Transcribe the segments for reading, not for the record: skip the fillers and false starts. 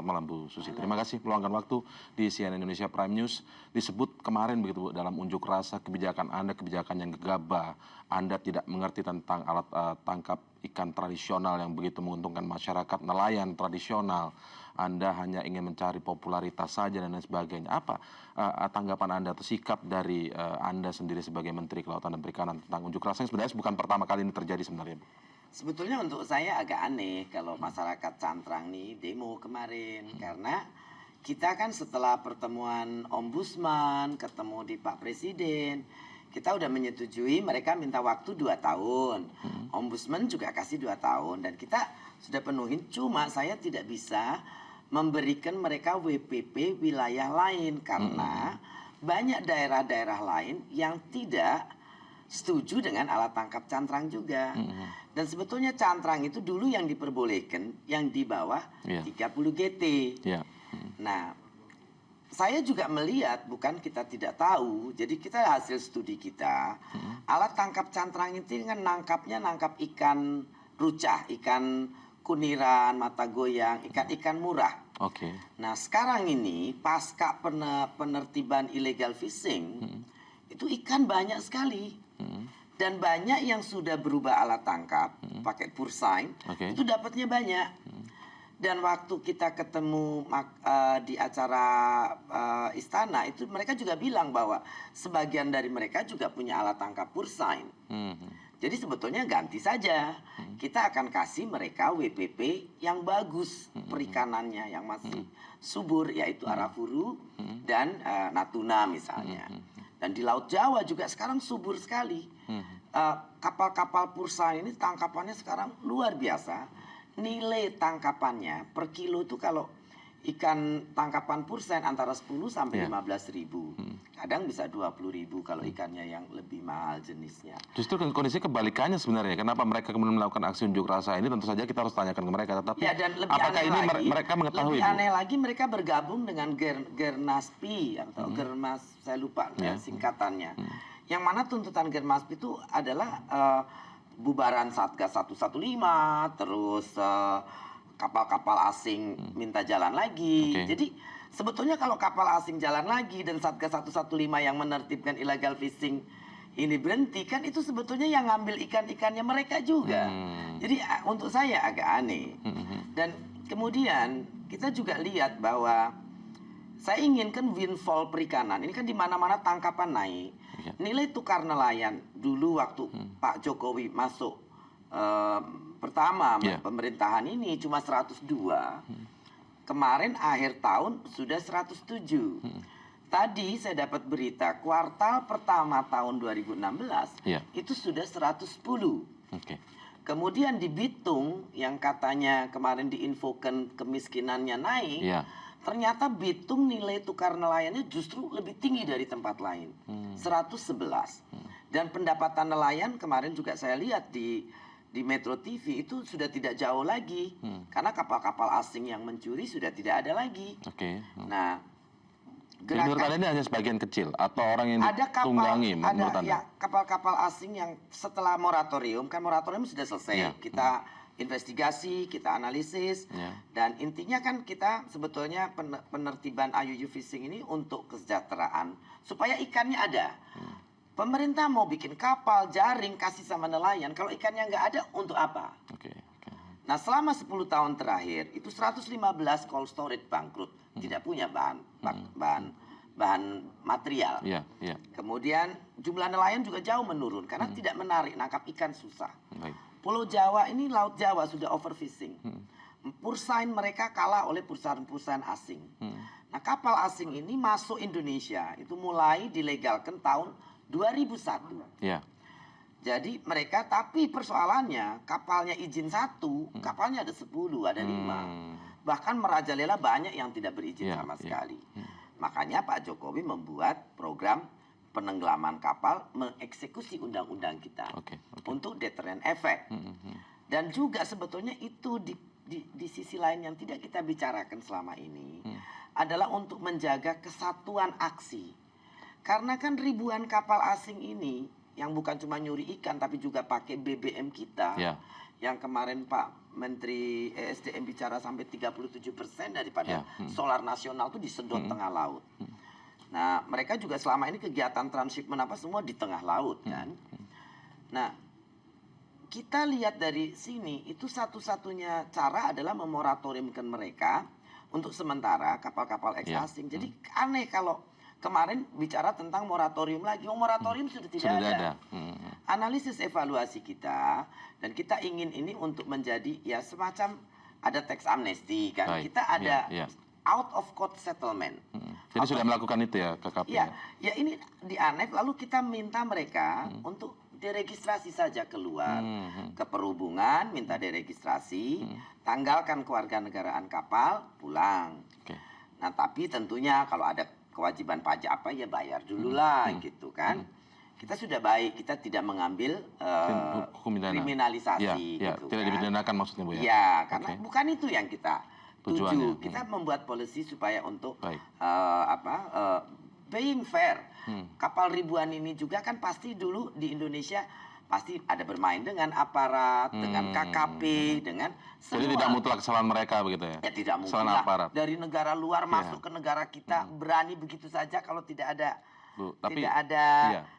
Selamat malam Bu Susi. Terima kasih meluangkan waktu di CNN Indonesia Prime News. Disebut kemarin begitu Bu, dalam unjuk rasa kebijakan Anda kebijakan yang gegabah. Anda tidak mengerti tentang alat tangkap ikan tradisional yang begitu menguntungkan masyarakat nelayan tradisional. Anda hanya ingin mencari popularitas saja dan lain sebagainya. Apa tanggapan Anda atau sikap dari Anda sendiri sebagai Menteri Kelautan dan Perikanan tentang unjuk rasa yang sebenarnya bukan pertama kali ini terjadi sebenarnya Bu? Sebetulnya untuk saya agak aneh kalau masyarakat Cantrang nih demo kemarin. Karena kita kan setelah pertemuan Ombudsman, ketemu di Pak Presiden, kita udah menyetujui mereka minta waktu 2 tahun. Ombudsman juga kasih 2 tahun. Dan kita sudah penuhin, cuma saya tidak bisa memberikan mereka WPP wilayah lain. Karena banyak daerah-daerah lain yang tidak setuju dengan alat tangkap cantrang juga. Dan sebetulnya cantrang itu dulu yang diperbolehkan yang di bawah 30 GT. Nah, saya juga melihat, bukan kita tidak tahu, jadi kita hasil studi kita, alat tangkap cantrang itu kan nangkap ikan rucah, ikan kuniran, mata goyang, ikan-ikan murah. Nah, sekarang ini pasca penertiban illegal fishing, itu ikan banyak sekali. Dan banyak yang sudah berubah alat tangkap, pakai pursain, itu dapatnya banyak. Dan waktu kita ketemu di acara istana, itu mereka juga bilang bahwa sebagian dari mereka juga punya alat tangkap pursain. Jadi sebetulnya ganti saja. Kita akan kasih mereka WPP yang bagus perikanannya, yang masih subur, yaitu arafuru dan natuna misalnya. Dan di Laut Jawa juga sekarang subur sekali. Kapal-kapal pursain ini tangkapannya sekarang luar biasa. Nilai tangkapannya per kilo itu kalau ikan tangkapan pursain antara 10 sampai 15 ribu. Kadang bisa 20 ribu kalau ikannya yang lebih mahal jenisnya. Justru kondisi kebalikannya sebenarnya. Kenapa mereka kemudian melakukan aksi unjuk rasa ini? Tentu saja kita harus tanyakan ke mereka. Tetapi ya, dan lebih apakah aneh ini lagi, mereka mengetahui? Lebih aneh lagi mereka bergabung dengan Gernaspi atau Germas, saya lupa singkatannya. Yang mana tuntutan Germaspi itu adalah bubaran Satgas 115, terus kapal-kapal asing minta jalan lagi. Jadi sebetulnya kalau kapal asing jalan lagi dan Satgas 115 yang menertibkan illegal fishing ini berhenti, kan itu sebetulnya yang ngambil ikan-ikannya mereka juga. Jadi untuk saya agak aneh. Dan kemudian kita juga lihat bahwa saya inginkan windfall perikanan. Ini kan di mana-mana tangkapan naik. Nilai tukar nelayan dulu waktu Pak Jokowi masuk pertama pemerintahan ini cuma 102. Kemarin akhir tahun sudah 107. Tadi saya dapat berita kuartal pertama tahun 2016 itu sudah 110. Kemudian di Bitung yang katanya kemarin diinfokan kemiskinannya naik, ternyata Bitung nilai tukar nelayannya justru lebih tinggi dari tempat lain, 111. Dan pendapatan nelayan kemarin juga saya lihat di Metro TV itu sudah tidak jauh lagi, karena kapal-kapal asing yang mencuri sudah tidak ada lagi. Nah, menurut Anda ini hanya sebagian kecil atau orang yang ditunggangi menurut Anda? Ya, kapal-kapal asing yang setelah moratorium, kan moratorium sudah selesai, kita investigasi, kita analisis, dan intinya kan kita sebetulnya penertiban IUU fishing ini untuk kesejahteraan, supaya ikannya ada. Pemerintah mau bikin kapal, jaring, kasih sama nelayan, kalau ikannya nggak ada, untuk apa? Nah, selama 10 tahun terakhir, itu 115 cold storage bangkrut, tidak punya bahan material. Kemudian jumlah nelayan juga jauh menurun, karena tidak menarik, nangkap ikan susah. Pulau Jawa ini, Laut Jawa sudah overfishing. Pursain mereka kalah oleh perusahaan-perusahaan asing. Nah, kapal asing ini masuk Indonesia, itu mulai dilegalkan tahun 2001. Jadi mereka, tapi persoalannya kapalnya izin 1, kapalnya ada 10, ada 5. Bahkan merajalela banyak yang tidak berizin sama sekali. Makanya Pak Jokowi membuat program penenggelaman kapal, mengeksekusi undang-undang kita untuk deterrent effect. Dan juga sebetulnya itu di sisi lain yang tidak kita bicarakan selama ini adalah untuk menjaga kesatuan aksi. Karena kan ribuan kapal asing ini yang bukan cuma nyuri ikan tapi juga pakai BBM kita, yang kemarin Pak Menteri ESDM bicara sampai 37% daripada solar nasional itu disedot tengah laut. Nah, mereka juga selama ini kegiatan transshipment apa semua di tengah laut kan. Nah, kita lihat dari sini itu satu-satunya cara adalah memoratoriumkan mereka untuk sementara kapal-kapal eks asing. Jadi aneh kalau kemarin bicara tentang moratorium lagi. Moratorium sudah tidak ada. Analisis evaluasi kita dan kita ingin ini untuk menjadi ya semacam ada tax amnesty kan. Kita ada out of court settlement. Jadi sudah melakukan itu ya KKP? Ya ini di ANEF lalu kita minta mereka untuk deregistrasi saja keluar ke perhubungan, minta deregistrasi, tanggalkan kewarganegaraan kapal, pulang. Nah tapi tentunya kalau ada kewajiban pajak apa ya bayar dulu lah gitu kan. Kita sudah baik, kita tidak mengambil kriminalisasi. Gitu tidak dipidanakan maksudnya Bu ya? Ya, karena bukan itu yang kita tuju. Kita membuat polisi supaya untuk being fair. Kapal ribuan ini juga kan pasti dulu di Indonesia pasti ada bermain dengan aparat, dengan KKP, dengan semua. Jadi tidak mutlak kesalahan mereka begitu ya? Ya tidak mungkin lah dari negara luar masuk ke negara kita berani begitu saja kalau tidak ada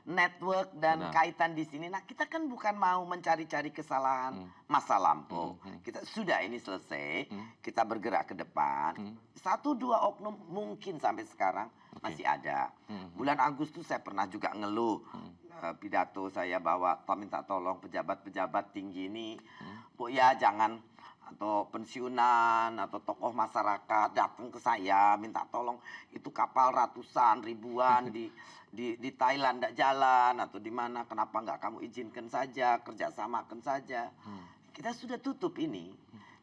network dan kaitan di sini. Nah kita kan bukan mau mencari-cari kesalahan masa lampau. Kita sudah ini selesai, kita bergerak ke depan. 1-2 oknum mungkin sampai sekarang masih ada. Bulan Agustus saya pernah juga ngeluh. Pidato saya bawa minta tolong pejabat-pejabat tinggi ini, Bu ya jangan atau pensiunan atau tokoh masyarakat datang ke saya minta tolong itu kapal ratusan ribuan di Thailand tidak jalan atau di mana kenapa nggak kamu izinkan saja kerjasamakan saja. Kita sudah tutup ini.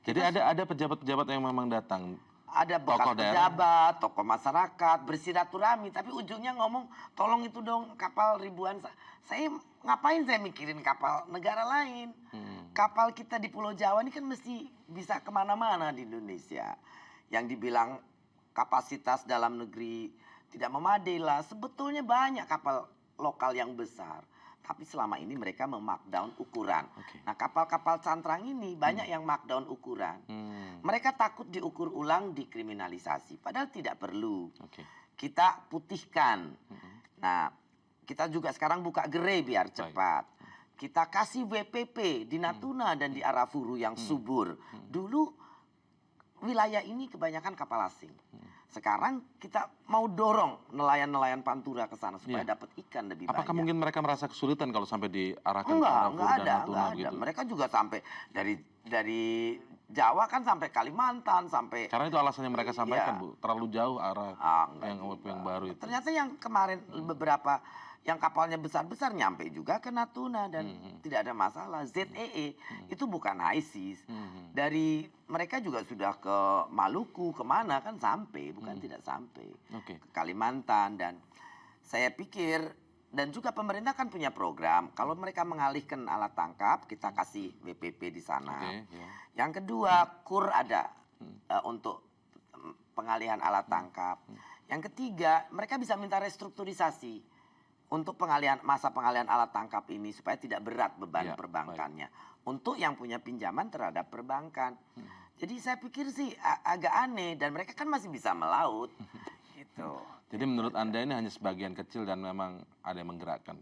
Jadi ada pejabat-pejabat yang memang datang. Ada bekas pejabat, tokoh masyarakat, bersilaturahmi, tapi ujungnya ngomong, tolong itu dong kapal ribuan. Saya ngapain saya mikirin kapal negara lain? Kapal kita di Pulau Jawa ini kan mesti bisa kemana-mana di Indonesia. Yang dibilang kapasitas dalam negeri tidak memadai lah, sebetulnya banyak kapal lokal yang besar. Tapi selama ini mereka memarkdown ukuran. Nah kapal-kapal cantrang ini banyak yang markdown ukuran. Mereka takut diukur ulang dikriminalisasi. Padahal tidak perlu. Kita putihkan. Nah kita juga sekarang buka gerai biar cepat. Kita kasih WPP di Natuna dan di Arafuru yang subur. Dulu wilayah ini kebanyakan kapal asing. Sekarang kita mau dorong nelayan-nelayan Pantura ke sana supaya dapat ikan lebih banyak. Apakah mungkin mereka merasa kesulitan kalau sampai diarahkan ke Arafuru dan Natuna begitu? Mereka juga sampai dari Jawa kan sampai Kalimantan sampai. Karena itu alasannya mereka sampaikan Bu, terlalu jauh arah yang baru itu. Ternyata yang kemarin beberapa yang kapalnya besar-besar nyampe juga ke Natuna dan tidak ada masalah. ZEE itu bukan high seas. Dari mereka juga sudah ke Maluku, kemana kan sampai, bukan tidak sampai. Ke Kalimantan dan saya pikir dan juga pemerintah kan punya program. Kalau mereka mengalihkan alat tangkap, kita kasih WPP di sana. Yang kedua, KUR ada untuk pengalihan alat tangkap. Yang ketiga, mereka bisa minta restrukturisasi untuk masa pengalihan alat tangkap ini supaya tidak berat beban perbankannya. Untuk yang punya pinjaman terhadap perbankan. Jadi saya pikir sih agak aneh dan mereka kan masih bisa melaut. Gitu. Jadi menurut Anda ini hanya sebagian kecil dan memang ada yang menggerakkan.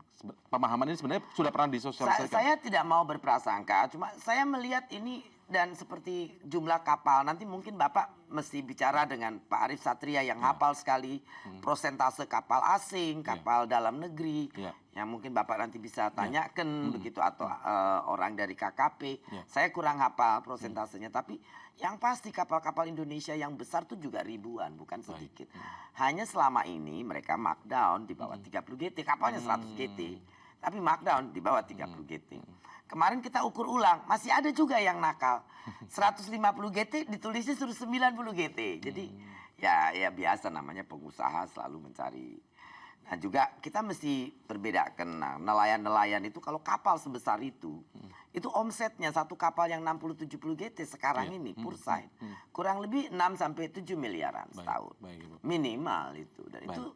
Pemahaman ini sebenarnya sudah pernah disosialisasikan. Saya tidak mau berprasangka, cuma saya melihat ini dan seperti jumlah kapal. Nanti mungkin Bapak mesti bicara dengan Pak Arief Satria yang hafal sekali prosentase kapal asing, kapal dalam negeri. Yang mungkin Bapak nanti bisa tanyakan begitu atau orang dari KKP. Saya kurang hafal prosentasenya, tapi yang pasti kapal-kapal Indonesia yang besar itu juga ribuan, bukan sedikit. Hanya selama ini mereka markdown di bawah 30 GT, kapalnya 100 GT. Tapi markdown di bawah 30 GT. Kemarin kita ukur ulang, masih ada juga yang nakal. 150 GT ditulisnya suruh 90 GT. Jadi ya biasa namanya pengusaha selalu mencari. Nah juga kita mesti berbedakan. Nah, nelayan-nelayan itu kalau kapal sebesar itu omsetnya satu kapal yang 60-70 GT sekarang ini pursight. Kurang lebih 6-7 miliaran setahun. Minimal itu. Dan itu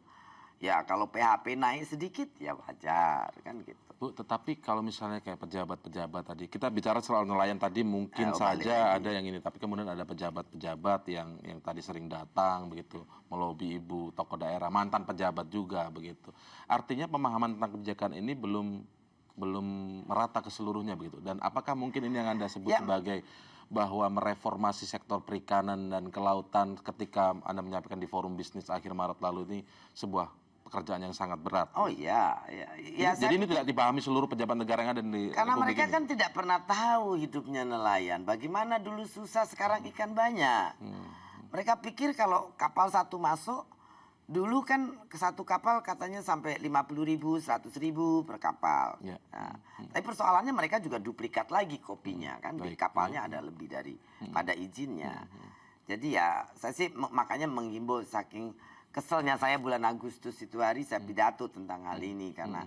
Ya kalau PHP naik sedikit ya wajar kan gitu. Bu, tetapi kalau misalnya kayak pejabat-pejabat tadi, kita bicara soal nelayan tadi mungkin Balik saja lagi. ada yang ini, tapi kemudian ada pejabat-pejabat yang tadi sering datang begitu, melobi ibu tokoh daerah, mantan pejabat juga begitu. Artinya pemahaman tentang kebijakan ini belum merata ke seluruhnya begitu. Dan apakah mungkin ini yang Anda sebut Ya, sebagai bahwa mereformasi sektor perikanan dan kelautan ketika Anda menyampaikan di forum bisnis akhir Maret lalu ini sebuah pekerjaan yang sangat berat. oh iya, ya, ya Jadi ini saya tidak dipahami seluruh pejabat negara yang ada di karena Republik mereka ini. kan tidak pernah tahu hidupnya nelayan. Bagaimana dulu susah, sekarang ikan banyak. Mereka pikir kalau kapal satu masuk, dulu kan ke satu kapal katanya sampai 50.000, 100.000 per kapal. Ya. Nah, tapi persoalannya mereka juga duplikat lagi kopinya kan. Di Baik. kapalnya ada lebih dari pada izinnya. Jadi ya saya sih makanya menghimbau, saking keselnya saya bulan Agustus itu hari saya pidato tentang hal ini karena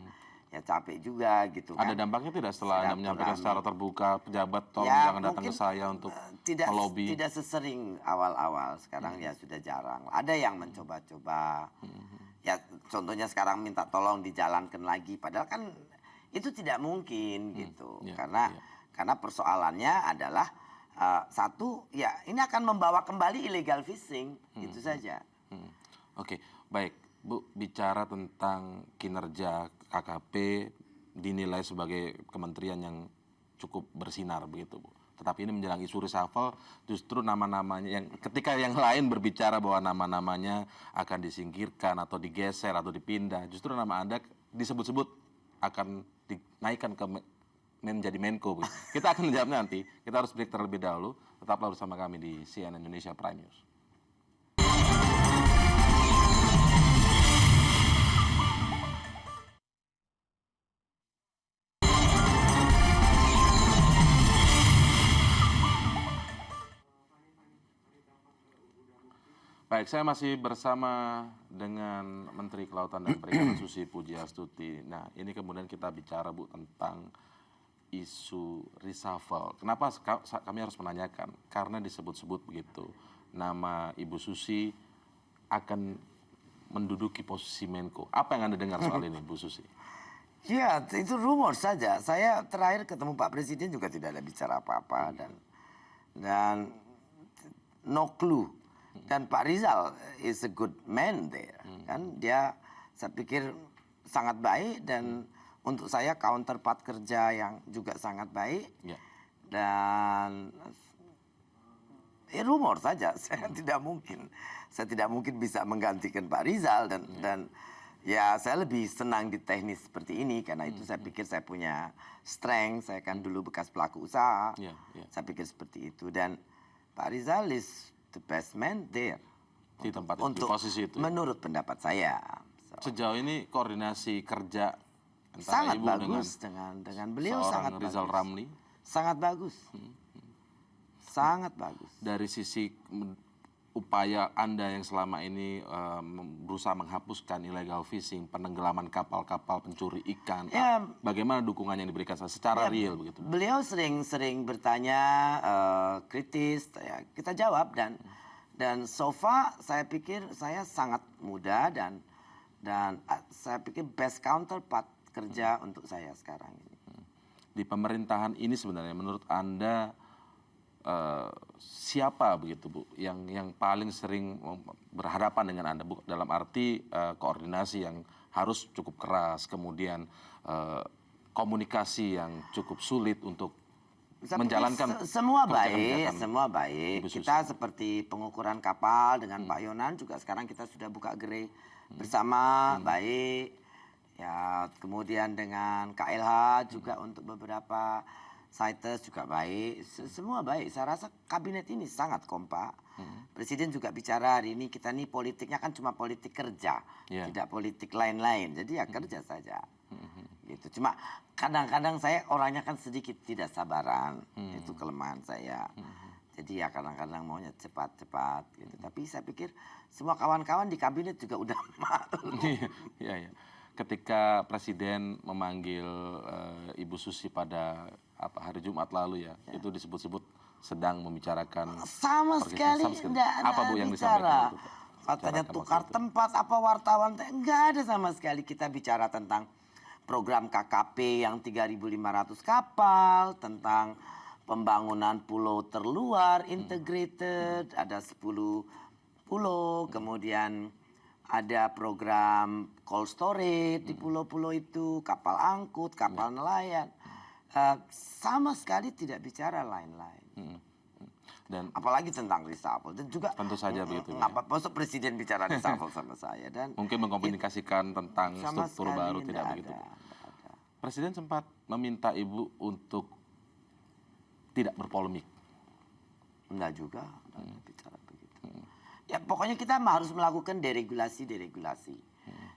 ya capek juga gitu kan. Ada dampaknya tidak setelah Anda menyampaikan secara terbuka pejabat tolong Ya, jangan datang ke mungkin, saya untuk tidak melobi? tidak sesering awal-awal. Sekarang ya sudah jarang. Ada yang mencoba-coba. Ya contohnya sekarang minta tolong dijalankan lagi. Padahal kan itu tidak mungkin gitu. Ya, Karena persoalannya adalah satu ya ini akan membawa kembali illegal fishing itu saja. Oke, baik. Bu, bicara tentang kinerja KKP dinilai sebagai kementerian yang cukup bersinar begitu, Bu. Tetapi ini menjelang isu reshuffle, justru nama-namanya yang ketika yang lain berbicara bahwa nama-namanya akan disingkirkan atau digeser atau dipindah, justru nama Anda disebut-sebut akan dinaikkan ke menjadi Menko. Bu. Kita akan menjawabnya nanti. Kita harus break terlebih dahulu. Tetaplah bersama kami di CNN Indonesia Prime News. Baik, saya masih bersama dengan Menteri Kelautan dan Perikanan Susi Pujiastuti. Nah, ini kemudian kita bicara, Bu, tentang isu reshuffle. Kenapa kami harus menanyakan? Karena disebut-sebut begitu. Nama Ibu Susi akan menduduki posisi Menko. Apa yang Anda dengar soal ini, Bu Susi? Ya, itu rumor saja. Saya terakhir ketemu Pak Presiden juga tidak ada bicara apa-apa dan no clue. Dan Pak Rizal is a good man there. Kan dia saya pikir sangat baik dan untuk saya counterpart kerja yang juga sangat baik. Ya. Dan rumor saja, saya tidak mungkin bisa menggantikan Pak Rizal dan ya saya lebih senang di teknis seperti ini karena itu saya pikir saya punya strength, saya kan dulu bekas pelaku usaha. Saya pikir seperti itu dan Pak Rizal is the best man there. Di tempat itu, untuk di posisi itu. Menurut pendapat saya. Sejauh ini koordinasi kerja antara Sangat Ibu bagus dengan beliau, sangat Rizal bagus. Ramli. Sangat bagus. Sangat bagus. Dari sisi upaya Anda yang selama ini berusaha menghapuskan illegal fishing, penenggelaman kapal-kapal pencuri ikan, Ya, bagaimana dukungan yang diberikan secara real begitu? Beliau sering bertanya kritis, ya, kita jawab dan so far saya pikir saya sangat muda dan saya pikir best counterpart kerja untuk saya sekarang ini. Di pemerintahan ini sebenarnya menurut Anda siapa begitu, Bu, yang paling sering berhadapan dengan Anda, Bu, dalam arti koordinasi yang harus cukup keras, kemudian komunikasi yang cukup sulit untuk menjalankan semua kebijakan-kebijakan semua baik. Ibu Susi. Kita seperti pengukuran kapal dengan Pak Yonan juga sekarang kita sudah buka gerai bersama, baik. Ya, kemudian dengan KLH juga untuk beberapa CITES juga baik. Semua baik. Saya rasa kabinet ini sangat kompak. Presiden juga bicara hari ini kita nih politiknya kan cuma politik kerja, tidak politik lain-lain. Jadi ya kerja saja. Gitu. Cuma kadang-kadang saya orangnya kan sedikit tidak sabaran. Itu kelemahan saya. Jadi ya kadang-kadang maunya cepat-cepat gitu. Tapi saya pikir semua kawan-kawan di kabinet juga udah malu. Iya. Ketika Presiden memanggil Ibu Susi pada hari Jumat lalu ya, itu disebut-sebut sedang membicarakan Sama sekali tidak apa, Bu, yang bicara. disampaikan itu, Pak? Katanya bicarakan tukar waktu itu? tempat, apa wartawan, enggak ada sama sekali. Kita bicara tentang program KKP yang 3.500 kapal, tentang pembangunan pulau terluar integrated, ada 10 pulau, kemudian ada program cold storage di pulau-pulau itu, kapal angkut, kapal nelayan. Sama sekali tidak bicara lain-lain. Dan Apalagi tentang reshuffle. Dan juga tentu saja begitu, ngapa masuk presiden bicara reshuffle sama saya, dan mungkin mengkomunikasikan tentang sama struktur sekali baru tidak begitu. nggak ada. Presiden sempat meminta Ibu untuk tidak berpolemik. Enggak juga, enggak bicara begitu. Ya pokoknya kita harus melakukan deregulasi.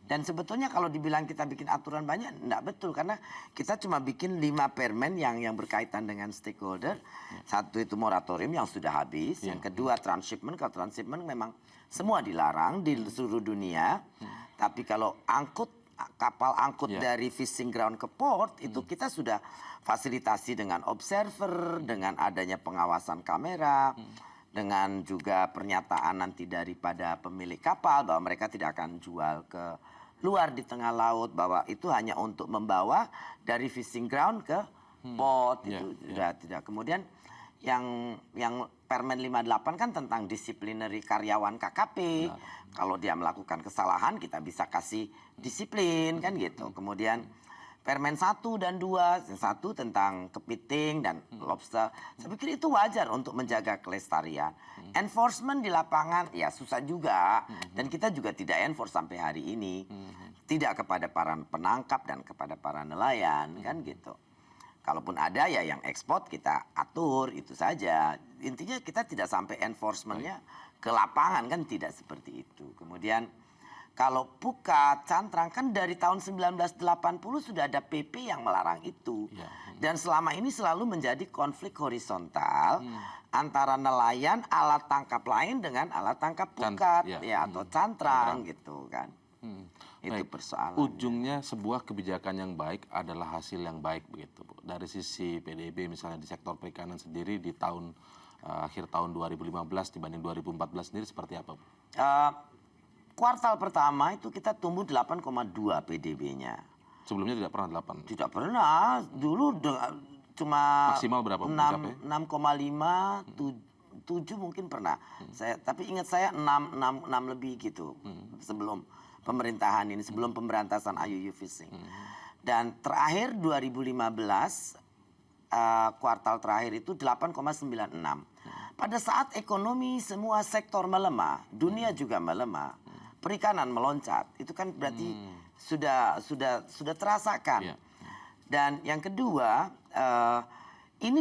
Dan sebetulnya kalau dibilang kita bikin aturan banyak, enggak betul. Karena kita cuma bikin 5 permen yang berkaitan dengan stakeholder. Satu itu moratorium yang sudah habis. Yang kedua transshipment. Kalau transshipment memang semua dilarang di seluruh dunia. Tapi kalau kapal angkut dari fishing ground ke port, itu kita sudah fasilitasi dengan observer, dengan adanya pengawasan kamera, dengan juga pernyataan nanti daripada pemilik kapal bahwa mereka tidak akan jual ke luar di tengah laut, bahwa itu hanya untuk membawa dari fishing ground ke port. Itu sudah tidak. Kemudian yang Permen 58 kan tentang disiplinary karyawan KKP. Kalau dia melakukan kesalahan kita bisa kasih disiplin kan gitu. Kemudian Permen 1 dan 2, 1 tentang kepiting dan lobster. Saya pikir itu wajar untuk menjaga kelestarian. Enforcement di lapangan ya susah juga. Dan kita juga tidak enforce sampai hari ini. Tidak kepada para penangkap dan kepada para nelayan kan gitu. Kalaupun ada ya yang ekspor kita atur, itu saja. Intinya kita tidak sampai enforcementnya ke lapangan, kan tidak seperti itu. Kemudian kalau pukat, cantrang kan dari tahun 1980 sudah ada PP yang melarang itu. Dan selama ini selalu menjadi konflik horizontal antara nelayan alat tangkap lain dengan alat tangkap pukat atau cantrang gitu kan. Itu persoalan. Ujungnya sebuah kebijakan yang baik adalah hasil yang baik begitu, Bu. Dari sisi PDB misalnya di sektor perikanan sendiri di akhir tahun 2015 dibanding 2014 sendiri seperti apa, Bu? Kuartal pertama itu kita tumbuh 8,2 PDB-nya. Sebelumnya tidak pernah 8? Tidak pernah. Dulu cuma maksimal berapa? 6,5, 7 mungkin pernah. Tapi ingat saya 6 lebih gitu. Sebelum pemerintahan ini, sebelum pemberantasan IUU fishing. Dan terakhir 2015 kuartal terakhir itu 8,96. Pada saat ekonomi semua sektor melemah, dunia juga melemah, perikanan meloncat, itu kan berarti sudah terasakan. Dan yang kedua, ini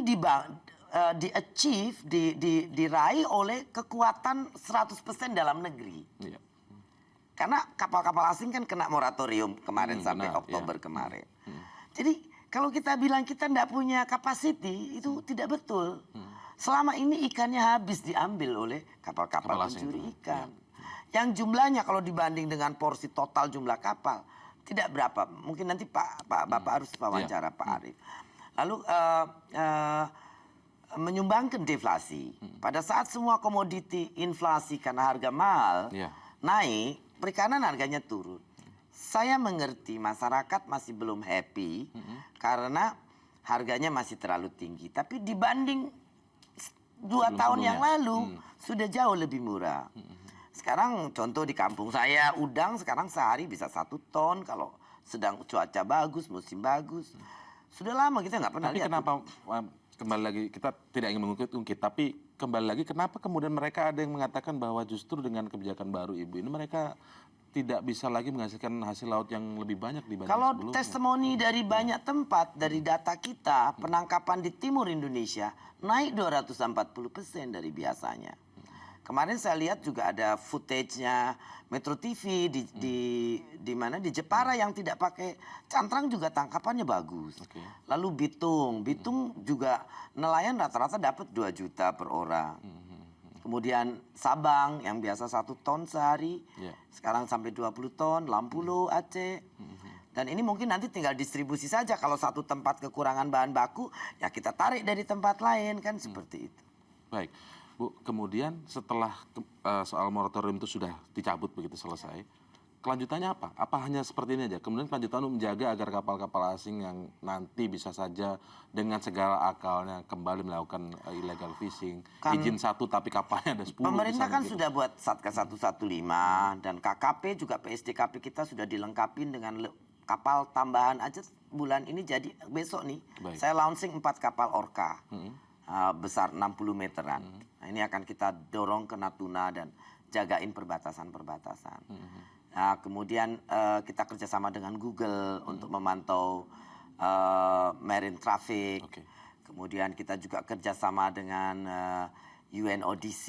diraih oleh kekuatan 100% dalam negeri. Karena kapal-kapal asing kan kena moratorium kemarin sampai Oktober kemarin. Jadi kalau kita bilang kita tidak punya capacity, itu tidak betul. Selama ini ikannya habis diambil oleh kapal-kapal pencuri ikan. Yang jumlahnya kalau dibanding dengan porsi total jumlah kapal, tidak berapa. Mungkin nanti Bapak harus wawancara Pak Arief. Lalu menyumbangkan deflasi. Pada saat semua komoditi inflasi karena harga mahal naik, perikanan harganya turun. Saya mengerti masyarakat masih belum happy karena harganya masih terlalu tinggi. Tapi dibanding 2 tahun yang lalu sudah jauh lebih murah. Sekarang contoh di kampung saya udang sekarang sehari bisa 1 ton kalau sedang cuaca bagus, musim bagus. Sudah lama kita nggak pernah lihat. Tapi kenapa kembali lagi kita tidak ingin mengungkit-ungkit, tapi kembali lagi kenapa kemudian mereka ada yang mengatakan bahwa justru dengan kebijakan baru Ibu ini mereka tidak bisa lagi menghasilkan hasil laut yang lebih banyak dibanding kalau sebelumnya. testimoni dari banyak tempat, dari data kita, penangkapan di timur Indonesia naik 240% dari biasanya. Kemarin saya lihat juga ada footage-nya Metro TV di mana di Jepara yang tidak pakai cantrang juga tangkapannya bagus. Lalu Bitung juga nelayan rata-rata dapat 2 juta per orang. Kemudian Sabang yang biasa 1 ton sehari, sekarang sampai 20 ton, Lampulo, Aceh. Dan ini mungkin nanti tinggal distribusi saja. Kalau satu tempat kekurangan bahan baku, ya kita tarik dari tempat lain kan seperti itu. Baik, Bu, kemudian setelah soal moratorium itu sudah dicabut begitu selesai, kelanjutannya apa? Apa hanya seperti ini aja? Kemudian kelanjutan menjaga agar kapal-kapal asing yang nanti bisa saja dengan segala akalnya kembali melakukan illegal fishing, izin satu tapi kapalnya ada 10. Pemerintah misalnya kan gitu. sudah buat Satgas 115 dan KKP juga PSDKP kita sudah dilengkapi dengan kapal tambahan aja bulan ini jadi besok nih. Baik. Saya launching 4 kapal Orca. Besar 60 meteran. Nah, ini akan kita dorong ke Natuna dan jagain perbatasan-perbatasan. Nah, kemudian kita kerjasama dengan Google untuk memantau marine traffic. Oke. Kemudian kita juga kerjasama dengan UNODC,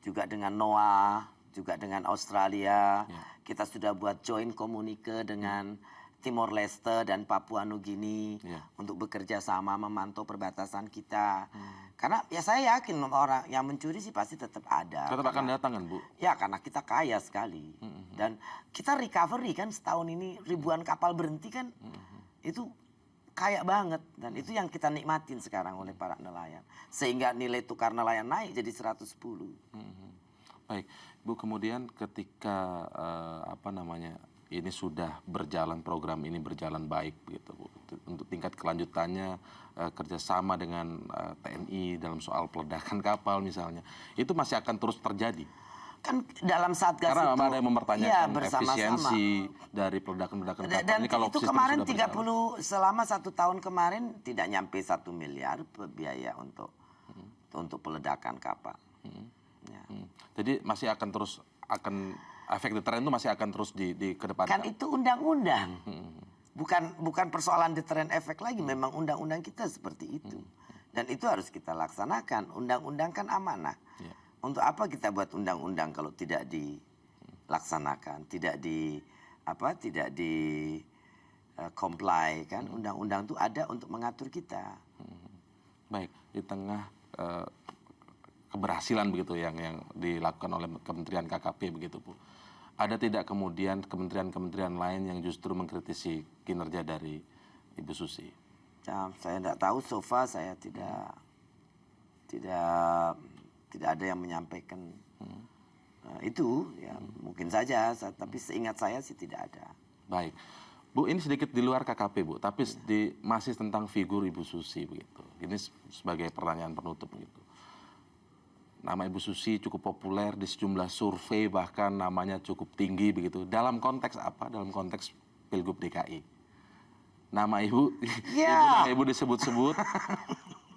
juga dengan NOAA, juga dengan Australia. Kita sudah buat joint communique dengan Timor Leste dan Papua Nugini untuk bekerja sama memantau perbatasan kita. Karena ya saya yakin orang yang mencuri sih pasti tetap ada. Tetap akan datang kan, Bu? Ya karena kita kaya sekali. Dan kita recovery kan setahun ini ribuan kapal berhenti kan. Itu kaya banget. Dan itu yang kita nikmatin sekarang oleh para nelayan. Sehingga nilai tukar nelayan naik jadi 110. Baik, Bu, kemudian ketika ini sudah berjalan, program ini berjalan baik begitu, Bu. Untuk tingkat kelanjutannya kerjasama dengan TNI dalam soal peledakan kapal misalnya, itu masih akan terus terjadi. Kan dalam Satgas Karena itu ada yang mempertanyakan bersama-sama. efisiensi dari peledakan-peledakan kapal Dan ini kalau itu sistem kemarin sudah berjalan. selama 1 tahun kemarin tidak nyampe 1 miliar biaya untuk peledakan kapal. Ya. Jadi masih akan terus efek deteren itu masih akan terus dikedepankan. Kan itu undang-undang. Bukan persoalan deteren efek lagi, memang undang-undang kita seperti itu. Dan itu harus kita laksanakan. Undang-undang kan amanah. Untuk apa kita buat undang-undang kalau tidak dilaksanakan, tidak di comply kan? Undang-undang itu ada untuk mengatur kita. Baik, di tengah keberhasilan begitu yang dilakukan oleh Kementerian KKP begitu, Bu. Ada tidak kemudian kementerian-kementerian lain yang justru mengkritisi kinerja dari Ibu Susi? Ya, saya tidak tahu, so far saya tidak ada yang menyampaikan itu. Ya, mungkin saja, tapi seingat saya sih tidak ada. Baik, Bu, ini sedikit di luar KKP, Bu, tapi masih tentang figur Ibu Susi begitu. Ini sebagai pertanyaan penutup begitu. Nama Ibu Susi cukup populer di sejumlah survei, bahkan namanya cukup tinggi begitu. Dalam konteks apa? Dalam konteks Pilgub DKI. Nama Ibu, nama Ibu disebut-sebut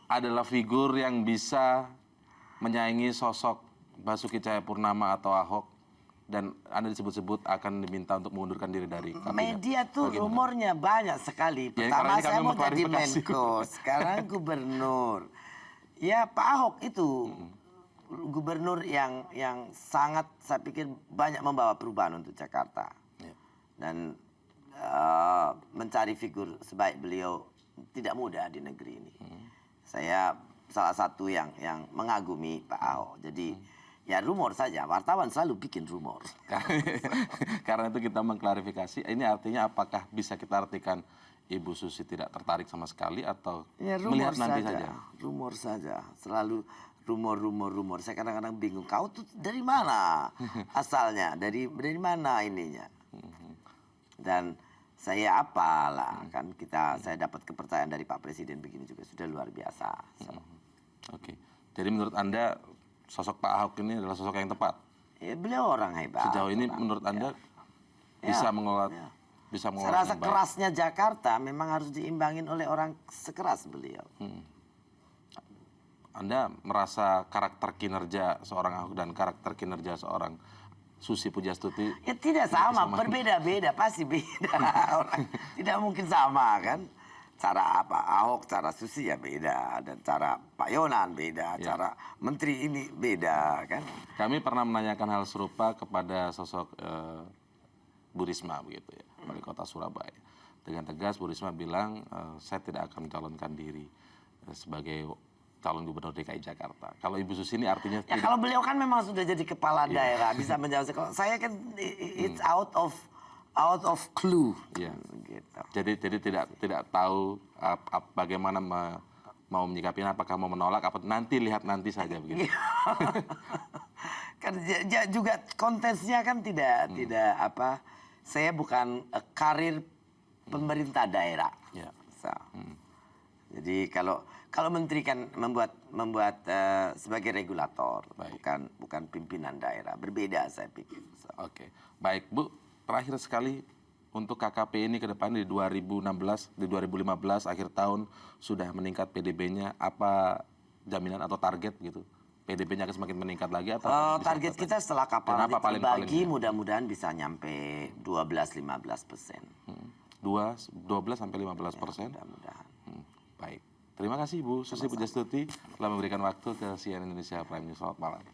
adalah figur yang bisa menyaingi sosok Basuki Cahayapurnama atau Ahok, dan Anda disebut-sebut akan diminta untuk mengundurkan diri dari kabinet. Media tuh Bagaimana? rumornya banyak sekali. Ya, Pertama karena ini saya kami mau jadi mengklarifikasi. Menko, sekarang gubernur. Ya Pak Ahok itu gubernur yang sangat saya pikir banyak membawa perubahan untuk Jakarta. Dan mencari figur sebaik beliau tidak mudah di negeri ini. Saya salah satu yang mengagumi Pak Ahok. Jadi ya rumor saja, wartawan selalu bikin rumor. Karena itu kita mengklarifikasi, ini artinya apakah bisa kita artikan Ibu Susi tidak tertarik sama sekali atau Ya, melihat nanti saja? Rumor saja, selalu rumor. Saya kadang-kadang bingung, kau tuh dari mana asalnya, dari mana ininya. Dan saya apalah, kan saya dapat kepercayaan dari Pak Presiden begini juga sudah luar biasa. Oke, jadi menurut Anda sosok Pak Ahok ini adalah sosok yang tepat? Ya, beliau orang hebat. Sejauh ini menurut Anda bisa mengelola Saya dengan rasa baik? kerasnya Jakarta memang harus diimbangin oleh orang sekeras beliau. Anda merasa karakter kinerja seorang Ahok dan karakter kinerja seorang Susi Pujastuti Ya tidak sama, berbeda-beda, pasti beda. Orang tidak mungkin sama kan. Cara apa Ahok, cara Susi ya beda, dan cara Pak Yonan beda, cara menteri ini beda kan. Kami pernah menanyakan hal serupa kepada sosok Bu Risma begitu ya, wali kota Surabaya. Dengan tegas Bu Risma bilang, saya tidak akan mencalonkan diri sebagai calon gubernur DKI Jakarta. Kalau Ibu Susi ini artinya Ya kalau beliau kan memang sudah jadi kepala daerah, bisa menjawab. Kalau saya kan it's out of clue. Iya. Gitu. Jadi tidak tahu bagaimana mau menyikapinya, apakah mau menolak, apa nanti lihat nanti saja begitu. Kan juga konteksnya kan tidak apa, saya bukan karir pemerintah daerah. Ya. So, jadi kalau menteri kan membuat sebagai regulator, Baik. bukan pimpinan daerah, berbeda saya pikir. So. Oke, baik Bu, terakhir sekali untuk KKP ini ke depan di 2016, di 2015 akhir tahun sudah meningkat PDB-nya, apa jaminan atau target gitu? PDB-nya akan semakin meningkat lagi atau bisa Target tetap? kita setelah kapal Dan ini apa paling-palingnya? terbagi mudah-mudahan bisa nyampe 12-15%. 12 sampai 15%. Mudah-mudahan. Baik. Terima kasih Bu Susi Pujastuti telah memberikan waktu ke CNN Indonesia Prime News. Selamat malam.